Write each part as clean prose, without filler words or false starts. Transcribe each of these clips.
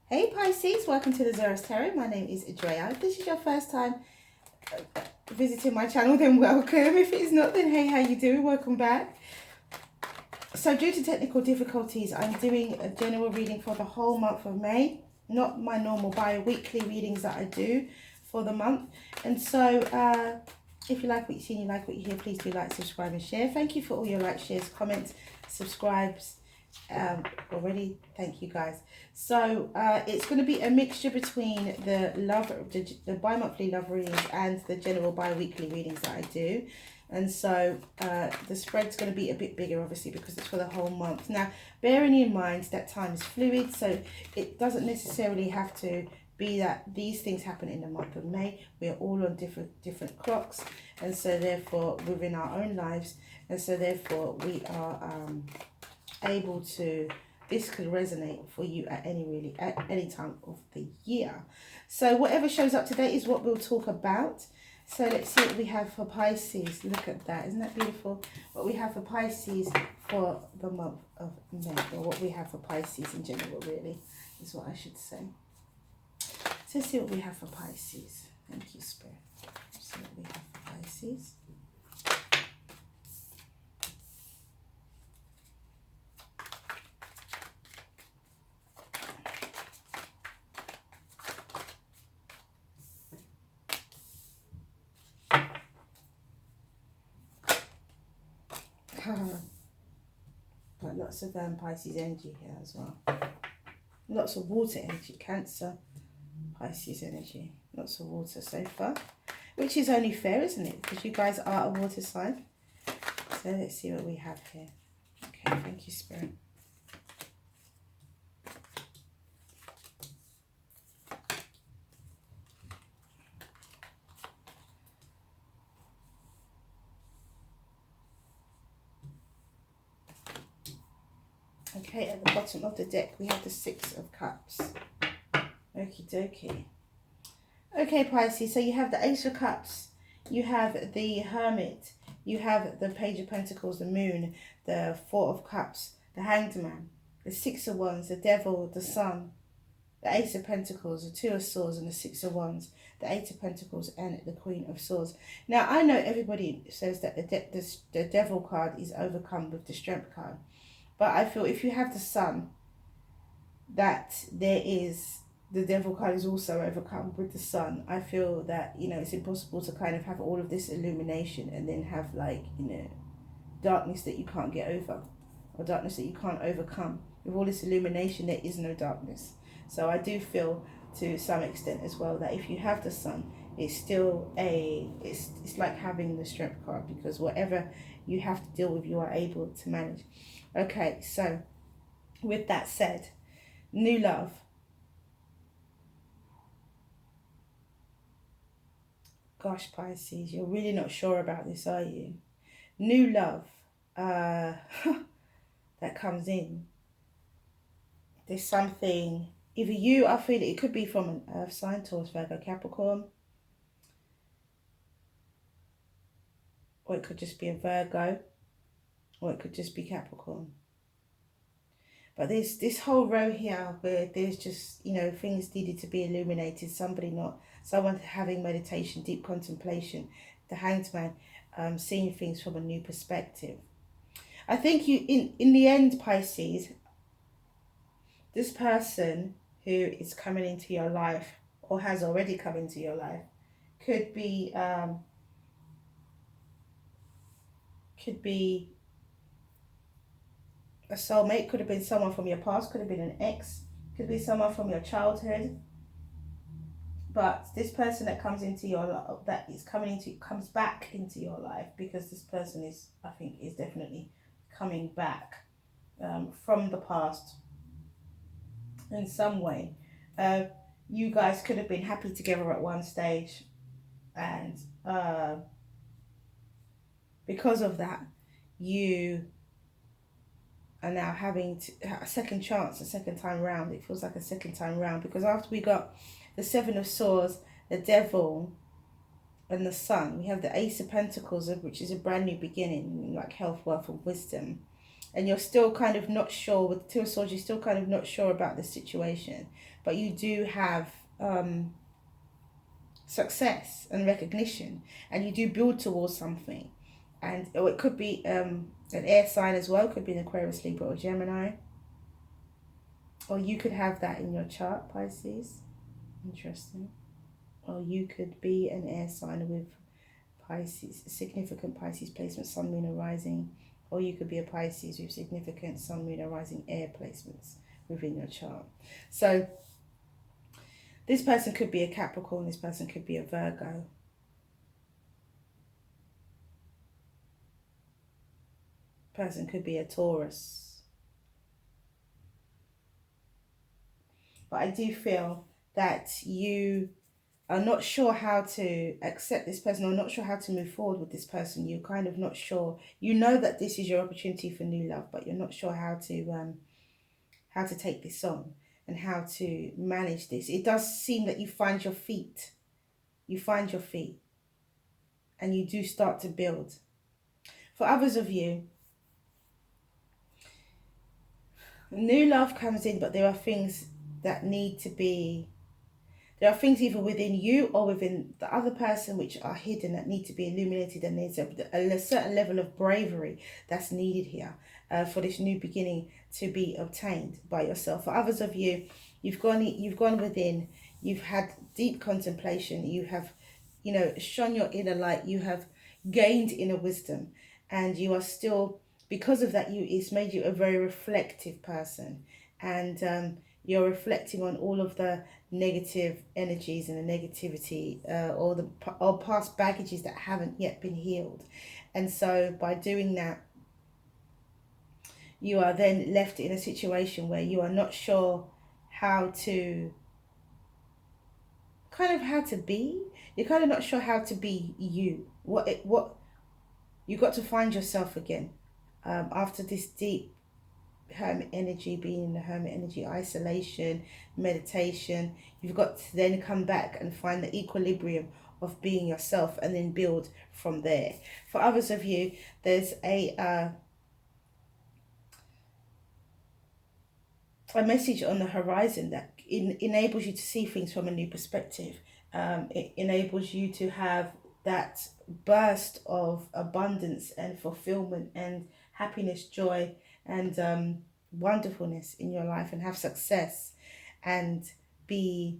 Hey Pisces, welcome to the Zarious Tarot. My name is Drea. If this is your first time visiting my channel, then welcome. If it's not, then hey, how you doing? Welcome back. So due to technical difficulties, I'm doing a general reading for the whole month of May, not my normal bi-weekly readings that I do for the month. And so if you like what you see and you like what you hear, please do like, subscribe and share. Thank you for all your likes, shares, comments, subscribes already. Thank you guys. So it's going to be a mixture between the bi-monthly love readings and the general bi-weekly readings that I do. And so the spread's going to be a bit bigger, obviously, because it's for the whole month. Now, bearing in mind that time is fluid, so it doesn't necessarily have to be that these things happen in the month of May. We are all on different clocks, and so therefore within our own lives, and so therefore we are able to, this could resonate for you at any time of the year. So whatever shows up today is what we'll talk about. So let's see what we have for Pisces. Look at that, isn't that beautiful? What we have for Pisces for the month of May, or what we have for Pisces in general, really, is what I should say. So let's see what we have for Pisces. Thank you, Spirit. Let's see what we have for Pisces. But lots of Pisces energy here as well. Lots of water energy, Cancer, Pisces energy. Lots of water so far, which is only fair, isn't it? Because you guys are a water sign. So let's see what we have here. Okay, thank you, Spirit. Okay, at the bottom of the deck, we have the Six of Cups. Okie dokie. Okay, Pisces, so you have the Ace of Cups, you have the Hermit, you have the Page of Pentacles, the Moon, the Four of Cups, the Hanged Man, the Six of Wands, the Devil, the Sun, the Ace of Pentacles, the Two of Swords, and the Six of Wands, the Eight of Pentacles, and the Queen of Swords. Now, I know everybody says that the Devil card is overcome with the Strength card. But I feel if you have the Sun, that the Devil card is also overcome with the Sun. I feel that, you know, it's impossible to kind of have all of this illumination and then have, like, you know, darkness that you can't get over, or darkness that you can't overcome. With all this illumination, there is no darkness. So I do feel to some extent as well that if you have the Sun, it's still it's like having the Strength card, because whatever you have to deal with, you are able to manage. Okay, so with that said, new love. Gosh, Pisces, you're really not sure about this, are you? New love that comes in. There's something, either you, I feel it could be from an Earth sign, Taurus, Virgo, Capricorn. Or it could just be a Virgo. Or it could just be Capricorn. But there's this whole row here where there's just, you know, things needed to be illuminated. Someone having meditation, deep contemplation. The Hanged Man, seeing things from a new perspective. I think you, in the end, Pisces, this person who is coming into your life, or has already come into your life, could be a soulmate, could have been someone from your past, could have been an ex, could be someone from your childhood. But this person that comes into your life, comes back into your life, because this person is, I think, is definitely coming back from the past in some way. You guys could have been happy together at one stage, and because of that, you are now having a second chance, a second time round. It feels like a second time round, because after we got the Seven of Swords, the Devil, and the Sun, we have the Ace of Pentacles, which is a brand new beginning, like health, wealth, and wisdom. and you're still kind of not sure. With the Two of Swords, you're still kind of not sure about the situation, but you do have success and recognition, and you do build towards something. And it could be an air sign as well. It could be an Aquarius, Libra, or Gemini. Or you could have that in your chart, Pisces. Interesting. Or you could be an air sign with Pisces, significant Pisces placement, Sun, Moon, or Rising. Or you could be a Pisces with significant Sun, Moon, or Rising air placements within your chart. So this person could be a Capricorn. This person could be a Virgo. Person could be a Taurus. But I do feel that you are not sure how to accept this person, or not sure how to move forward with this person. You're kind of not sure. You know that this is your opportunity for new love, but you're not sure how to take this on and how to manage this. It does seem that you find your feet. You find your feet, and you do start to build. For others of you, new love comes in, but there are things that need to be, there are things either within you or within the other person which are hidden that need to be illuminated, and there's a certain level of bravery that's needed here for this new beginning to be obtained by yourself. For others of you, you've gone within, you've had deep contemplation, you have, you know, shone your inner light, you have gained inner wisdom, and you are still, because of that, it's made you a very reflective person, and you're reflecting on all of the negative energies and the negativity or past baggages that haven't yet been healed. And so by doing that, you are then left in a situation where you are not sure how to be. You're kind of not sure how to be you. You got to find yourself again after this deep hermit energy, being in the hermit energy, isolation, meditation. You've got to then come back and find the equilibrium of being yourself, and then build from there. For others of you, there's a message on the horizon that enables you to see things from a new perspective. It enables you to have that burst of abundance and fulfillment and happiness, joy, and wonderfulness in your life, and have success, and be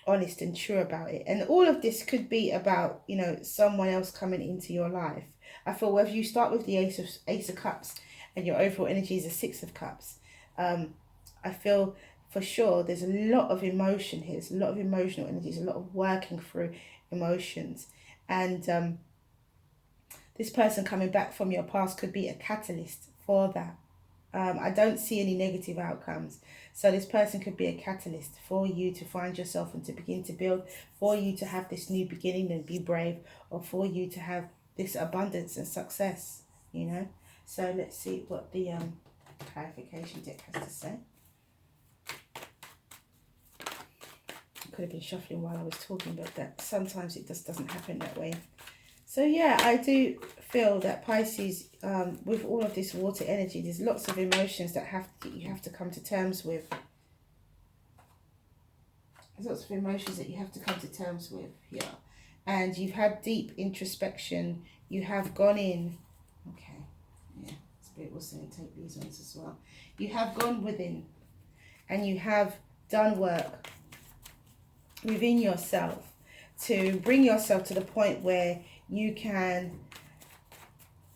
honest and true about it. And all of this could be about, you know, someone else coming into your life. I feel whether you start with the Ace of Cups and your overall energy is a Six of Cups, I feel for sure there's a lot of emotion here. There's a lot of emotional energies, a lot of working through emotions. And this person coming back from your past could be a catalyst for that. I don't see any negative outcomes. So this person could be a catalyst for you to find yourself and to begin to build, for you to have this new beginning and be brave, or for you to have this abundance and success, you know. So let's see what the clarification deck has to say. I could have been shuffling while I was talking, but that sometimes it just doesn't happen that way. So yeah, I do feel that Pisces, with all of this water energy, there's lots of emotions that you have to come to terms with. There's lots of emotions that you have to come to terms with here. And you've had deep introspection. You have gone in. Okay, yeah, Spirit was saying take these ones as well. You have gone within, and you have done work within yourself to bring yourself to the point where you can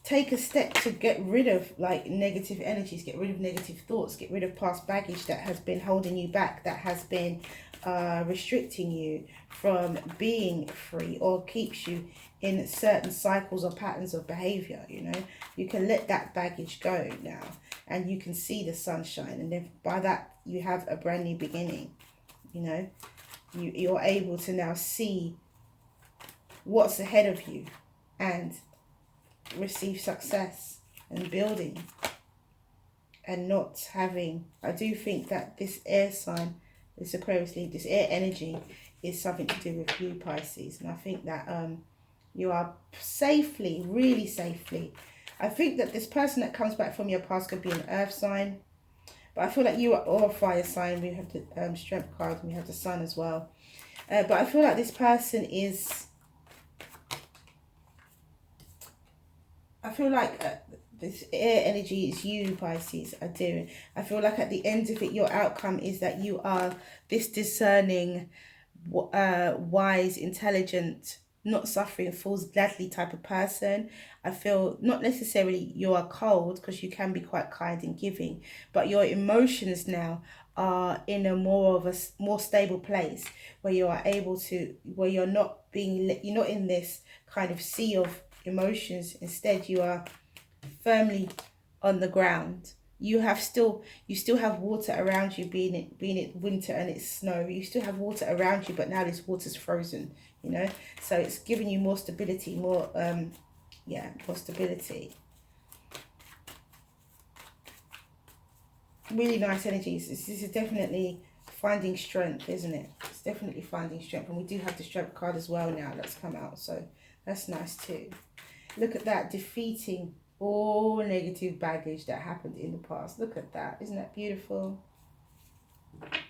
take a step to get rid of like negative energies, get rid of negative thoughts, get rid of past baggage that has been holding you back, that has been restricting you from being free, or keeps you in certain cycles or patterns of behavior. You know, you can let that baggage go now, and you can see the sunshine, and then by that you have a brand new beginning. You know, you're able to now see what's ahead of you and receive success and building, and not having, I do think that this air sign, this Aquarius leaf, this air energy is something to do with you, Pisces. And I think that you are safely, really safely I think that this person that comes back from your past could be an earth sign. But I feel like you are or a fire sign. We have the strength card and we have the sun as well. But I feel like this person is... I feel like this air energy is you, Pisces. I do. I feel like at the end of it, your outcome is that you are this discerning, wise, intelligent, not suffering, falls gladly type of person. I feel not necessarily you are cold, because you can be quite kind and giving, but your emotions now are in a more stable place where you are able to, where you're not in this kind of sea of emotions. Instead, you are firmly on the ground. You still have water around you, being it winter and it's snow. You still have water around you, but now this water's frozen, you know. So it's giving you more stability, more stability. Really nice energies. This is definitely finding strength, isn't it? It's definitely finding strength, and we do have the strength card as well now that's come out, so that's nice too. Look at that, defeating all negative baggage that happened in the past. Look at that. Isn't that beautiful?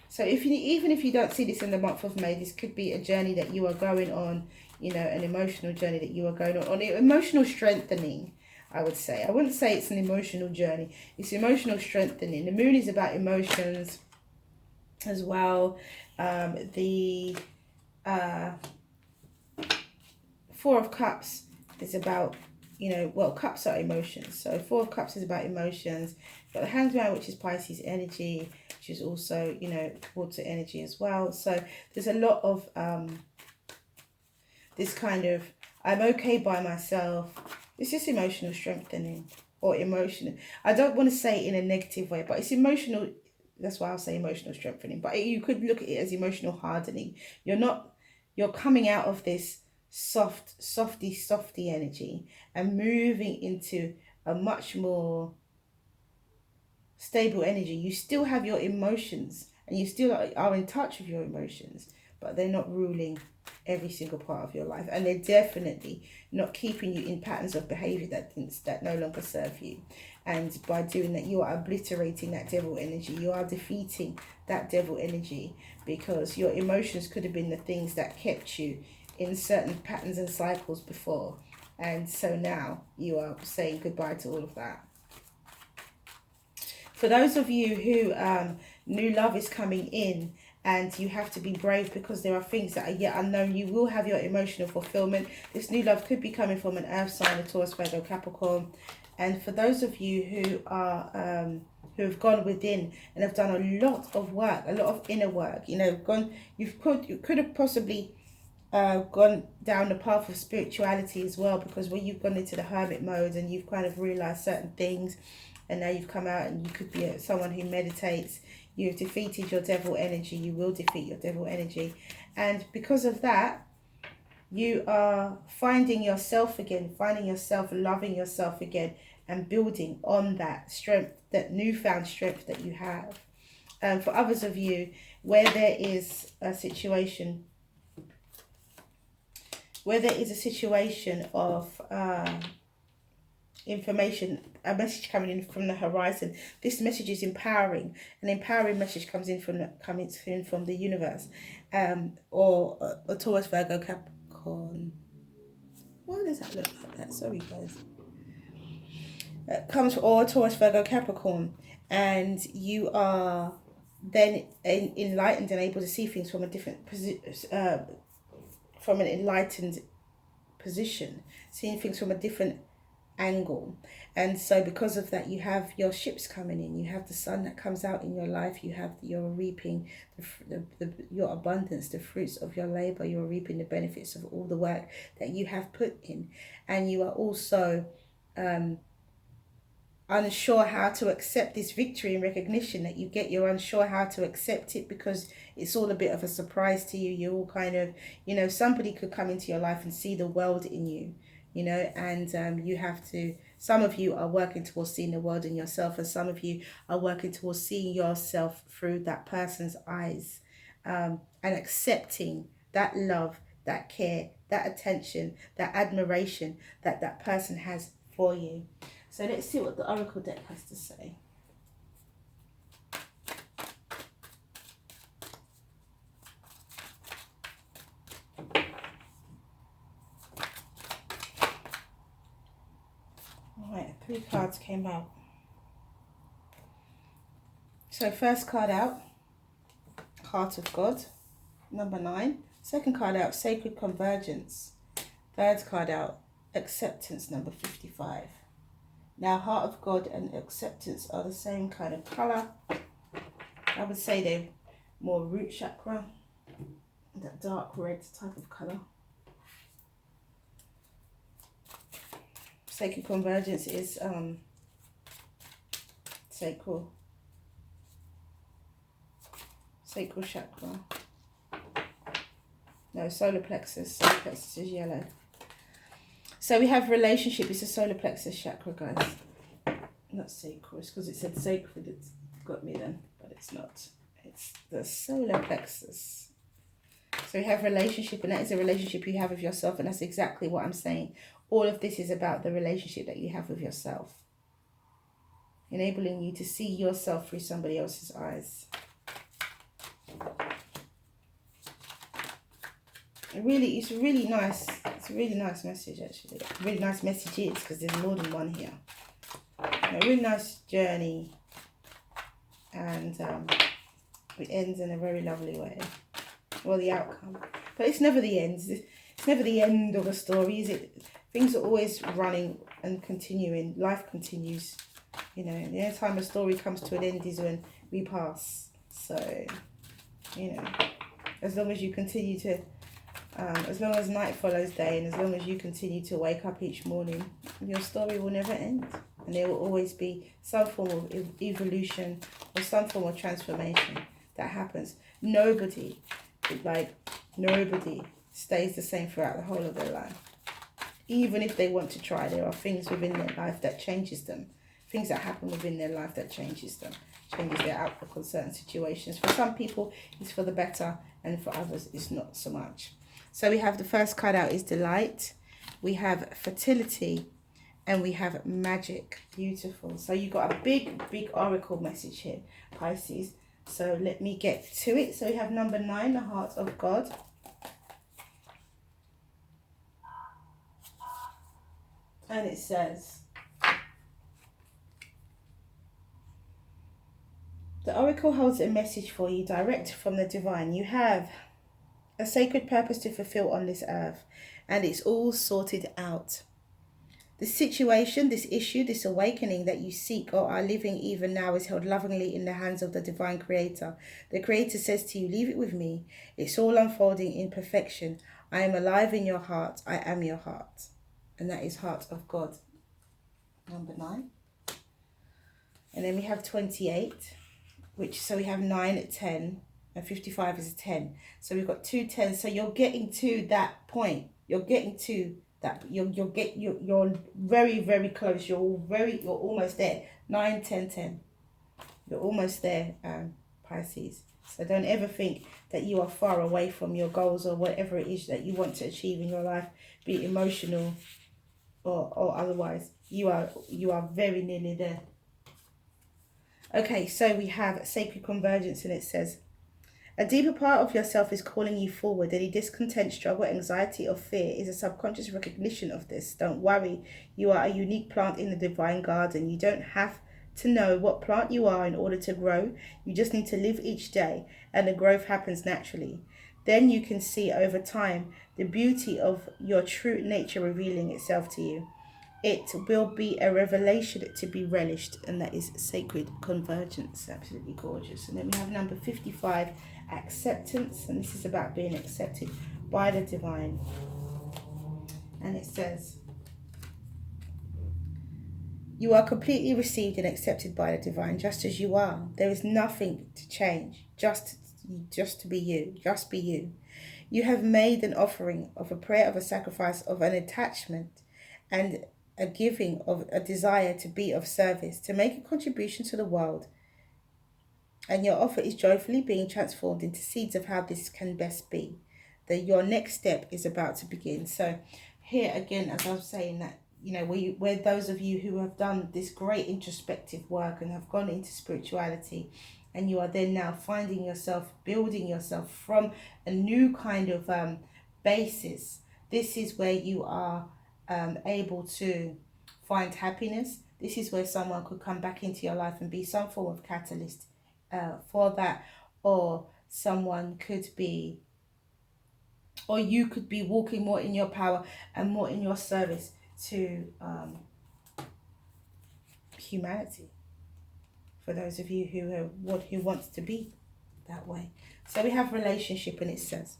So even if you don't see this in the month of May, this could be a journey that you are going on, you know, an emotional journey that you are going on emotional strengthening, I would say. I wouldn't say it's an emotional journey. It's emotional strengthening. The moon is about emotions as well. The Four of Cups is about, you know, well, cups are emotions. So Four of Cups is about emotions. Got the Hangman, which is Pisces energy, which is also, you know, water energy as well. So there's a lot of this kind of, I'm okay by myself. It's just emotional strengthening, or emotional. I don't want to say it in a negative way, but it's emotional. That's why I'll say emotional strengthening. But you could look at it as emotional hardening. You're coming out of this softy energy and moving into a much more stable energy. You still have your emotions and you still are in touch with your emotions, but they're not ruling every single part of your life, and they're definitely not keeping you in patterns of behavior that no longer serve you. And by doing that, you are obliterating that devil energy. You are defeating that devil energy, because your emotions could have been the things that kept you in certain patterns and cycles before, and so now you are saying goodbye to all of that. For those of you who new love is coming in, and you have to be brave because there are things that are yet unknown, you will have your emotional fulfillment. This new love could be coming from an earth sign, a Taurus, Virgo, Capricorn. And for those of you who are who have gone within and have done a lot of work, a lot of inner work, you know, you could have possibly gone down the path of spirituality as well, because when you've gone into the hermit mode and you've kind of realized certain things, and now you've come out and you could be someone who meditates. You've defeated your devil energy. You will defeat your devil energy, and because of that, you are finding yourself again, finding yourself, loving yourself again, and building on that strength, that newfound strength that you have. For others of you, where there is a situation of information, a message coming in from the horizon. This message is empowering. An empowering message comes in from the universe, or a Taurus, Virgo, Capricorn. Why does that look like that? Sorry, guys. Comes from, or Taurus, Virgo, Capricorn, and you are then enlightened and able to see things from a different from an enlightened position, seeing things from a different angle. And so because of that, you have your ships coming in, you have the sun that comes out in your life, you have your reaping your abundance, the fruits of your labor. You're reaping the benefits of all the work that you have put in, and you are also unsure how to accept this victory and recognition that you get. You're unsure how to accept it because it's all a bit of a surprise to you. You're all kind of, you know, somebody could come into your life and see the world in you, you know, and you have to, some of you are working towards seeing the world in yourself, and some of you are working towards seeing yourself through that person's eyes, and accepting that love, that care, that attention, that admiration that that person has for you. So let's see what the Oracle deck has to say. Right, 3 cards came out. So first card out, Heart of God, number 9. Second card out, Sacred Convergence. Third card out, Acceptance, number 55. Now, Heart of God and Acceptance are the same kind of colour. I would say they're more root chakra, that dark red type of colour. Sacred Convergence is sacral chakra. No, solar plexus. Solar plexus is yellow. So we have relationship. It's a solar plexus chakra, guys. Not sacral. It's because it said sacred. It's got me then, but it's not. It's the solar plexus. So we have relationship, and that is a relationship you have with yourself, and that's exactly what I'm saying. All of this is about the relationship that you have with yourself. Enabling you to see yourself through somebody else's eyes. It's really nice. It's a really nice message, actually. Really nice messages, because there's more than one here. A really nice journey, and it ends in a very lovely way. Well, the outcome, but it's never the end. It's never the end of a story, is it? Things are always running and continuing. Life continues. You know, the only time a story comes to an end is when we pass. So, you know, as long as you continue to, as long as night follows day, and as long as you continue to wake up each morning, your story will never end. And there will always be some form of evolution or some form of transformation that happens. Nobody stays the same throughout the whole of their life. Even if they want to try, there are things within their life that changes them. Things that happen within their life that changes them. Changes their outlook on certain situations. For some people, it's for the better, and for others, it's not so much. So we have the first card out is Delight. We have Fertility. And we have Magic. Beautiful. So you got a big oracle message here, Pisces. So let me get to it. So we have number 9, the Heart of God. And it says, the oracle holds a message for you direct from the divine. You have a sacred purpose to fulfill on this earth, and it's all sorted out. The situation, this issue, this awakening that you seek or are living even now is held lovingly in the hands of the divine creator. The creator says to you, leave it with me. It's all unfolding in perfection. I am alive in your heart. I am your heart. And that is Heart of God, number 9. And then we have 28, so we have 9 at 10, and 55 is a 10. So we've got 2 10s. So you're getting to that point. You're getting to that. You're very, very close. You're almost there. 9, 10, 10. You're almost there, Pisces. So don't ever think that you are far away from your goals or whatever it is that you want to achieve in your life, be it emotional or otherwise. You are very nearly there. Okay, so we have Sacred Convergence, and it says, a deeper part of yourself is calling you forward. Any discontent, struggle, anxiety, or fear is a subconscious recognition of this. Don't worry. You are a unique plant in the divine garden. You don't have to know what plant you are in order to grow. You just need to live each day, and the growth happens naturally. Then you can see over time the beauty of your true nature revealing itself to you. It will be a revelation to be relished, and that is Sacred Convergence. Absolutely gorgeous. And then we have number 55, Acceptance, and this is about being accepted by the divine. And it says, you are completely received and accepted by the divine, just as you are. There is nothing to change, just to be you. Just be you. You have made an offering of a prayer, of a sacrifice, of an attachment, and a giving of a desire to be of service, to make a contribution to the world. And your offer is joyfully being transformed into seeds of how this can best be. That your next step is about to begin. So here again, as I was saying, that you know, where those of you who have done this great introspective work and have gone into spirituality, and you are then now finding yourself, building yourself from a new kind of basis. This is where you are able to find happiness. This is where someone could come back into your life and be some form of catalyst for that, or someone could be, or you could be walking more in your power and more in your service to humanity, for those of you who wants to be that way. So we have relationship, and it says,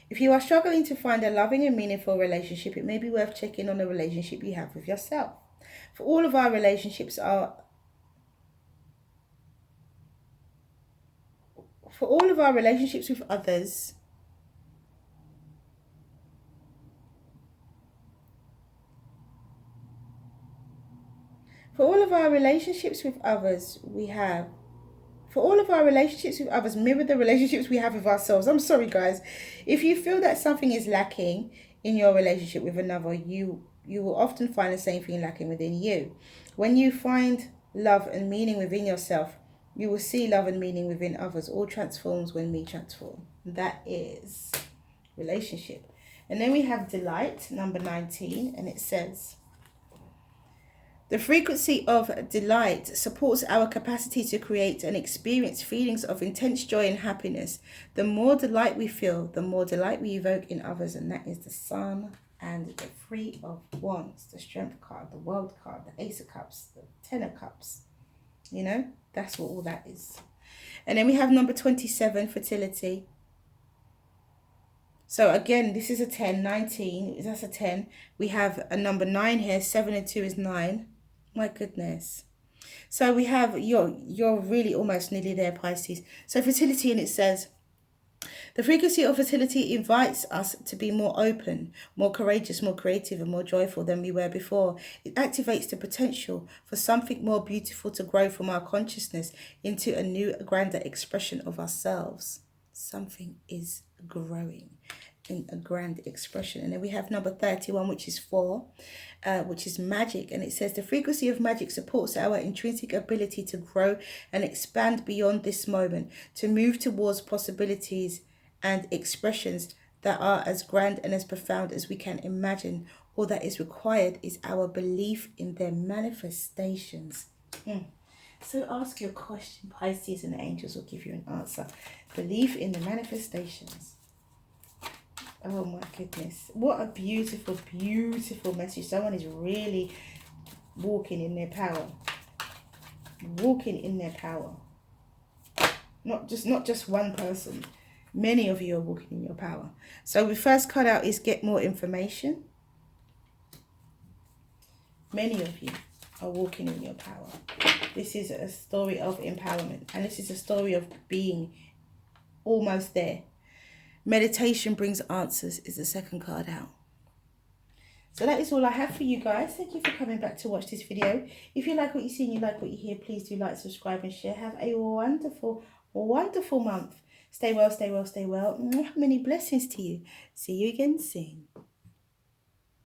if you are struggling to find a loving and meaningful relationship, it may be worth checking on the relationship you have with yourself. For all of our relationships with others, mirror the relationships we have with ourselves. I'm sorry, guys. If you feel that something is lacking in your relationship with another, you will often find the same thing lacking within you. When you find love and meaning within yourself, you will see love and meaning within others. All transforms when we transform. That is relationship. And then we have delight, number 19, and it says, the frequency of delight supports our capacity to create and experience feelings of intense joy and happiness. The more delight we feel, the more delight we evoke in others, and that is the Sun and the Three of Wands, the Strength card, the World card, the Ace of Cups, the Ten of Cups. You know, that's what all that is. And then we have number 27, fertility. So again, this is a 10, 19, that's a 10. We have a number 9 here, 7 and 2 is 9. My goodness. So we have, you're really almost nearly there, Pisces. So fertility, and it says, the frequency of fertility invites us to be more open, more courageous, more creative, and more joyful than we were before. It activates the potential for something more beautiful to grow from our consciousness into a new, grander expression of ourselves. Something is growing in a grand expression. And then we have number 31, which is 4, which is magic. And it says, the frequency of magic supports our intrinsic ability to grow and expand beyond this moment, to move towards possibilities and expressions that are as grand and as profound as we can imagine. All that is required is our belief in their manifestations. So ask your question, Pisces, and the angels will give you an answer. Belief in the manifestations. Oh my goodness. What a beautiful, beautiful message. Someone is really walking in their power. Walking in their power. Not just one person. Many of you are walking in your power. So the first card out is get more information. Many of you are walking in your power. This is a story of empowerment. And this is a story of being almost there. Meditation brings answers is the second card out. So that is all I have for you guys. Thank you for coming back to watch this video. If you like what you see and you like what you hear, please do like, subscribe and share. Have a wonderful, wonderful month. Stay well, stay well, stay well. Many blessings to you. See you again soon.